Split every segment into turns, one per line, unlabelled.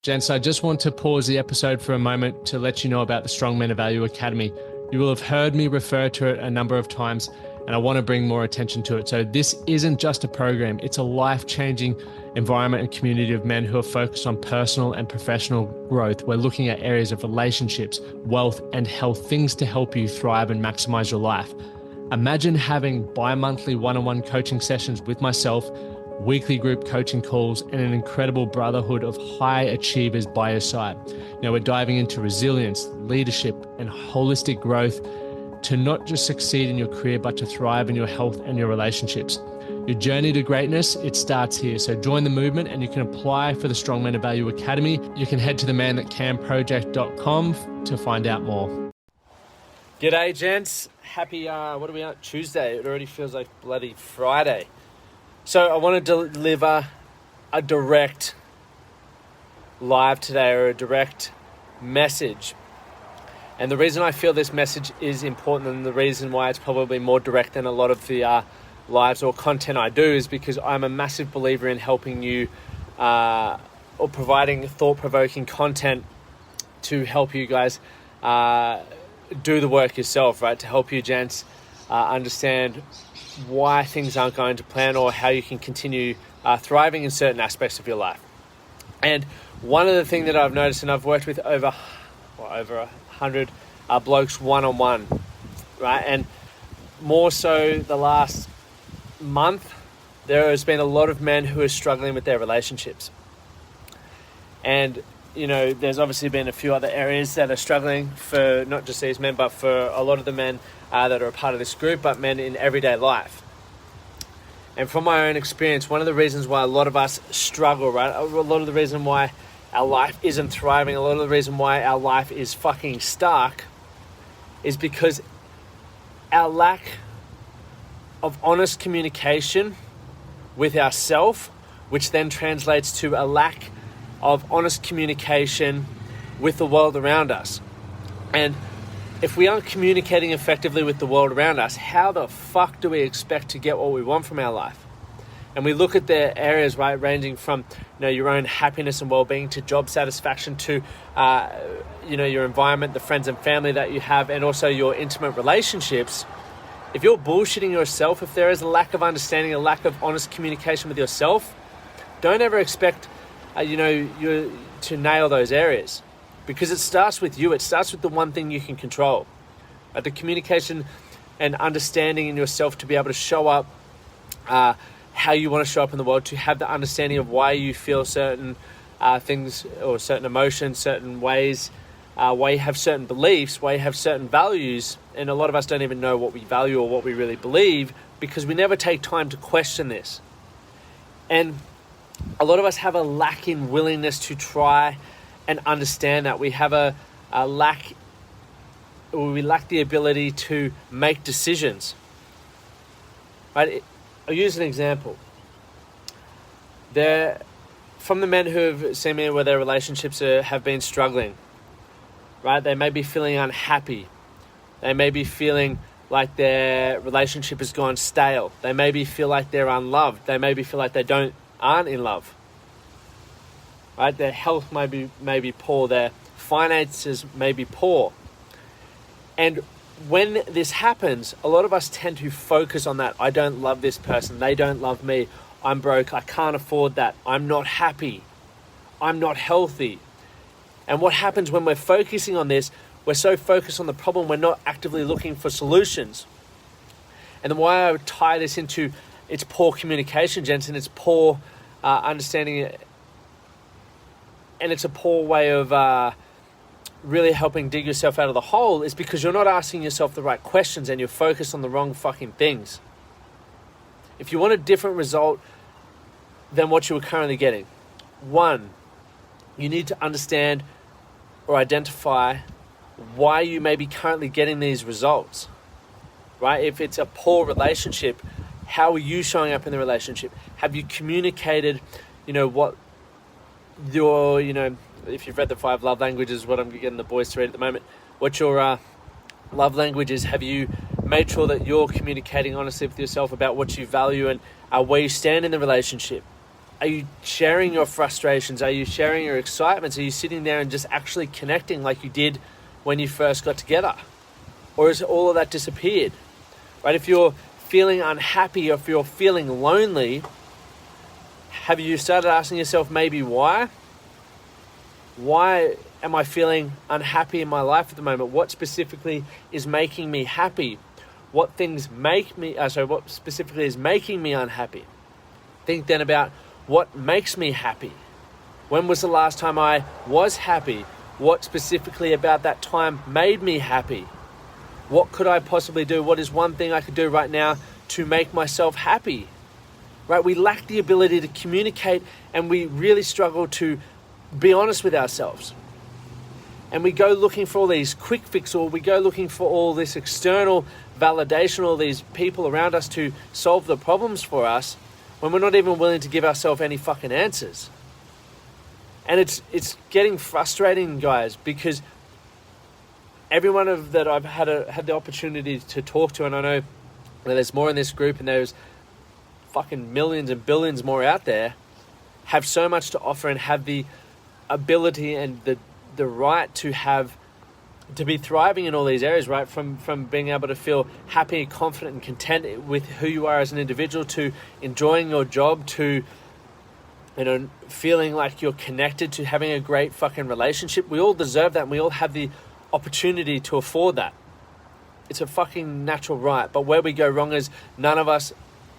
Gents, I just want to pause the episode for a moment to let you know about the Strong Men of Value Academy. You will have heard me refer to it a number of times, and I want to bring more attention to it. So this isn't just a program, it's a life-changing environment and community of men who are focused on personal and professional growth. We're looking at areas of relationships, wealth, and health, things to help you thrive and maximize your life. Imagine having bi-monthly one-on-one coaching sessions with myself, weekly group coaching calls, and an incredible brotherhood of high achievers by your side. Now we're diving into resilience, leadership, and holistic growth to not just succeed in your career, but to thrive in your health and your relationships. Your journey to greatness, it starts here. So join the movement and you can apply for the Strong Men of Value Academy. You can head to themanthatcanproject.com to find out more. G'day, gents. Happy, what are we on? Tuesday. It already feels like bloody Friday. So I want to deliver a direct live today, or a direct message. And the reason I feel this message is important, and the reason why it's probably more direct than a lot of the lives or content I do, is because I'm a massive believer in helping you or providing thought-provoking content to help you guys do the work yourself, right? To help you gents understand why things aren't going to plan, or how you can continue thriving in certain aspects of your life. And one of the things that I've noticed, and I've worked with over 100 blokes one-on-one, right? And more so the last month, there has been a lot of men who are struggling with their relationships. And, you know, there's obviously been a few other areas that are struggling for not just these men, but for a lot of the men that are a part of this group, but men in everyday life. And from my own experience, one of the reasons why a lot of us struggle, right? A lot of the reason why our life isn't thriving, a lot of the reason why our life is fucking stuck, is because our lack of honest communication with ourselves, which then translates to a lack of honest communication with the world around us. And if we aren't communicating effectively with the world around us, how the fuck do we expect to get what we want from our life? And we look at the areas, right, ranging from, you know, your own happiness and well-being, to job satisfaction, to your environment, the friends and family that you have, and also your intimate relationships. If you're bullshitting yourself, if there is a lack of understanding, a lack of honest communication with yourself, don't ever expect you to nail those areas, because it starts with you. It starts with the one thing you can control, the communication and understanding in yourself to be able to show up how you want to show up in the world, to have the understanding of why you feel certain things or certain emotions, certain ways, why you have certain beliefs, why you have certain values. And a lot of us don't even know what we value or what we really believe, because we never take time to question this. And a lot of us have a lack in willingness to try and understand that. We have a lack, or we lack the ability to make decisions. Right? I'll use an example. From the men who have seen me where their relationships have been struggling, right? They may be feeling unhappy. They may be feeling like their relationship has gone stale. They maybe feel like they're unloved. They maybe feel like they aren't in love. Right? Their health may be poor. Their finances may be poor. And when this happens, a lot of us tend to focus on that. I don't love this person. They don't love me. I'm broke. I can't afford that. I'm not happy. I'm not healthy. And what happens when we're focusing on this, we're so focused on the problem, we're not actively looking for solutions. And the way I would tie this into, it's poor communication, gents, and it's poor understanding, and it's a poor way of really helping dig yourself out of the hole, is because you're not asking yourself the right questions and you're focused on the wrong fucking things. If you want a different result than what you were currently getting, one, you need to understand or identify why you may be currently getting these results, right? If it's a poor relationship, how are you showing up in the relationship? Have you communicated, what your, if you've read the 5 love languages, what I'm getting the boys to read at the moment, what your love language is? Have you made sure that you're communicating honestly with yourself about what you value and where you stand in the relationship? Are you sharing your frustrations? Are you sharing your excitements? Are you sitting there and just actually connecting like you did when you first got together? Or has all of that disappeared? Right? If you're feeling unhappy, or if you're feeling lonely, have you started asking yourself maybe why? Why am I feeling unhappy in my life at the moment? What specifically is making me happy? What things make me, what specifically is making me unhappy? Think then about what makes me happy. When was the last time I was happy? What specifically about that time made me happy? What could I possibly do? What is one thing I could do right now to make myself happy? Right? We lack the ability to communicate, and we really struggle to be honest with ourselves. And we go looking for all these quick fix, or we go looking for all this external validation, all these people around us to solve the problems for us, when we're not even willing to give ourselves any fucking answers. And it's getting frustrating, guys, because everyone that I've had the opportunity to talk to, and I know that there's more in this group, and there's fucking millions and billions more out there, have so much to offer and have the ability and the right to be thriving in all these areas, right? From being able to feel happy, confident, and content with who you are as an individual, to enjoying your job, to feeling like you're connected, to having a great fucking relationship. We all deserve that, and we all have the opportunity to afford that. It's a fucking natural right. But where we go wrong is none of us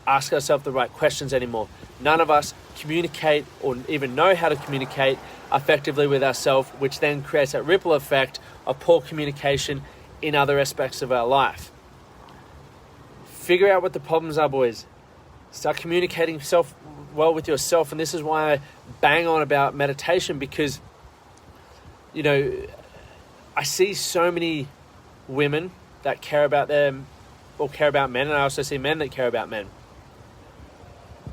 ask ourselves the right questions anymore. None of us communicate or even know how to communicate effectively with ourselves, which then creates that ripple effect of poor communication in other aspects of our life. Figure out what the problems are, boys. Start communicating well with yourself. And this is why I bang on about meditation, because I see so many women that care about them or care about men, and I also see men that care about men.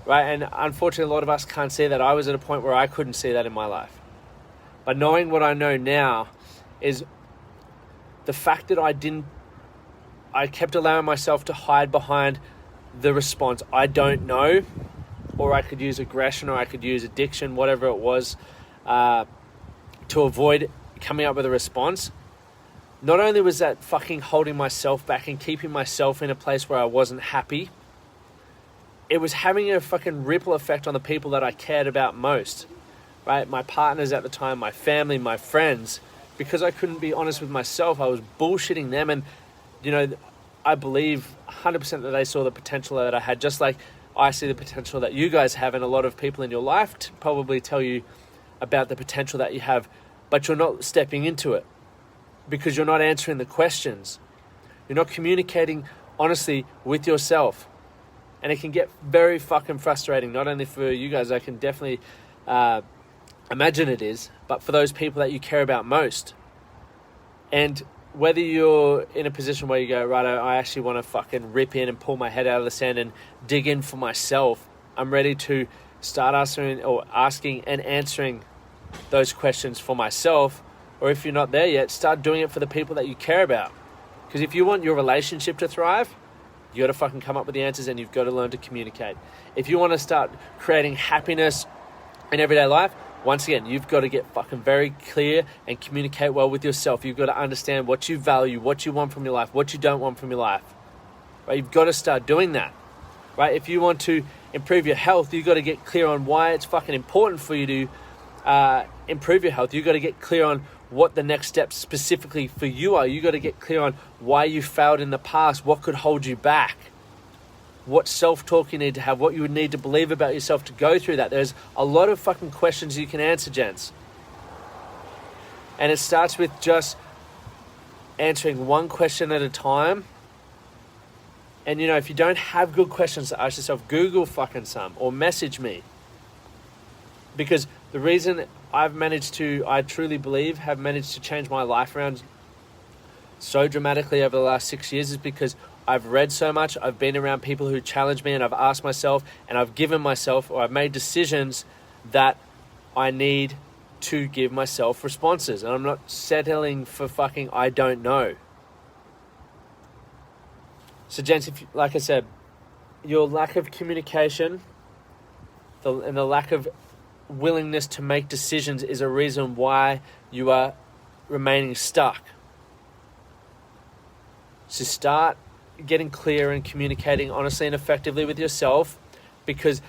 Right? And unfortunately, a lot of us can't see that. I was at a point where I couldn't see that in my life. But knowing what I know now is the fact that I kept allowing myself to hide behind the response, I don't know, or I could use aggression, or I could use addiction, whatever it was, to avoid coming up with a response. Not only was that fucking holding myself back and keeping myself in a place where I wasn't happy, it was having a fucking ripple effect on the people that I cared about most, right? My partners at the time, my family, my friends. Because I couldn't be honest with myself, I was bullshitting them. And, I believe 100% that they saw the potential that I had, just like I see the potential that you guys have, and a lot of people in your life probably tell you about the potential that you have, but you're not stepping into it because you're not answering the questions. You're not communicating honestly with yourself. And it can get very fucking frustrating, not only for you guys, I can definitely imagine it is, but for those people that you care about most. And whether you're in a position where you go, right, I actually want to fucking rip in and pull my head out of the sand and dig in for myself, I'm ready to start asking and answering those questions for myself. Or if you're not there yet, start doing it for the people that you care about. Because if you want your relationship to thrive, you got to fucking come up with the answers, and you've got to learn to communicate. If you want to start creating happiness in everyday life, once again, you've got to get fucking very clear and communicate well with yourself. You've got to understand what you value, what you want from your life, what you don't want from your life. Right? You've got to start doing that. Right? If you want to improve your health, you've got to get clear on why it's fucking important for you to improve your health. You've got to get clear on what the next steps specifically for you are. You've got to get clear on why you failed in the past, what could hold you back, what self-talk you need to have, what you would need to believe about yourself to go through that. There's a lot of fucking questions you can answer, gents. And it starts with just answering one question at a time. And if you don't have good questions to ask yourself, Google fucking some or message me. Because the reason I truly believe, have managed to change my life around so dramatically over the last 6 years is because I've read so much, I've been around people who challenge me, and I've asked myself, and I've given myself, or I've made decisions that I need to give myself responses. And I'm not settling for fucking I don't know. So gents, like I said, your lack of communication and the lack of willingness to make decisions is a reason why you are remaining stuck. So start getting clear and communicating honestly and effectively with yourself, because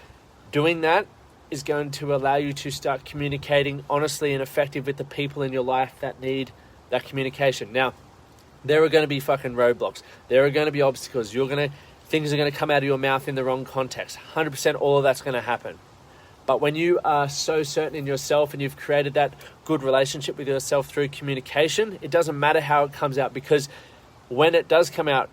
doing that is going to allow you to start communicating honestly and effective with the people in your life that need that communication. Now, there are going to be fucking roadblocks. There are going to be obstacles. Things are going to come out of your mouth in the wrong context. 100% all of that's going to happen. But when you are so certain in yourself and you've created that good relationship with yourself through communication, it doesn't matter how it comes out, because when it does come out,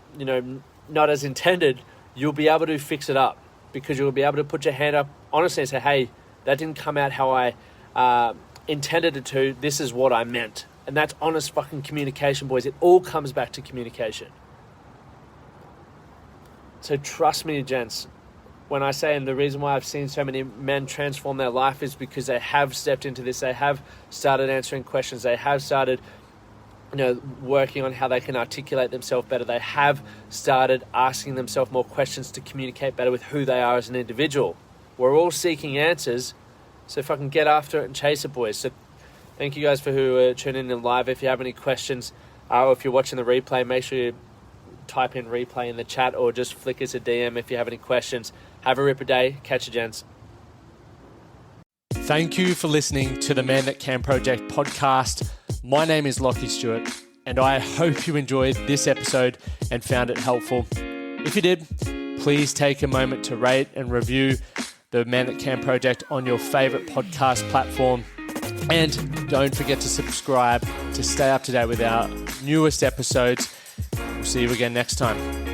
not as intended, you'll be able to fix it up, because you'll be able to put your hand up honestly and say, hey, that didn't come out how I intended it to. This is what I meant. And that's honest fucking communication, boys. It all comes back to communication. So trust me, gents, when I say, and the reason why I've seen so many men transform their life is because they have stepped into this. They have started answering questions. They have started working on how they can articulate themselves better. They have started asking themselves more questions to communicate better with who they are as an individual. We're all seeking answers, so fucking get after it and chase it, boys. So thank you guys for who are tuning in live. If you have any questions, or if you're watching the replay, make sure you type in replay in the chat, or just flick us a DM if you have any questions. Have a ripper day. Catch you, gents. Thank you for listening to the Man That Can Project podcast. My name is Lachlan Stuart, and I hope you enjoyed this episode and found it helpful. If you did, please take a moment to rate and review the Man That Can Project on your favorite podcast platform. And don't forget to subscribe to stay up to date with our newest episodes. We'll see you again next time.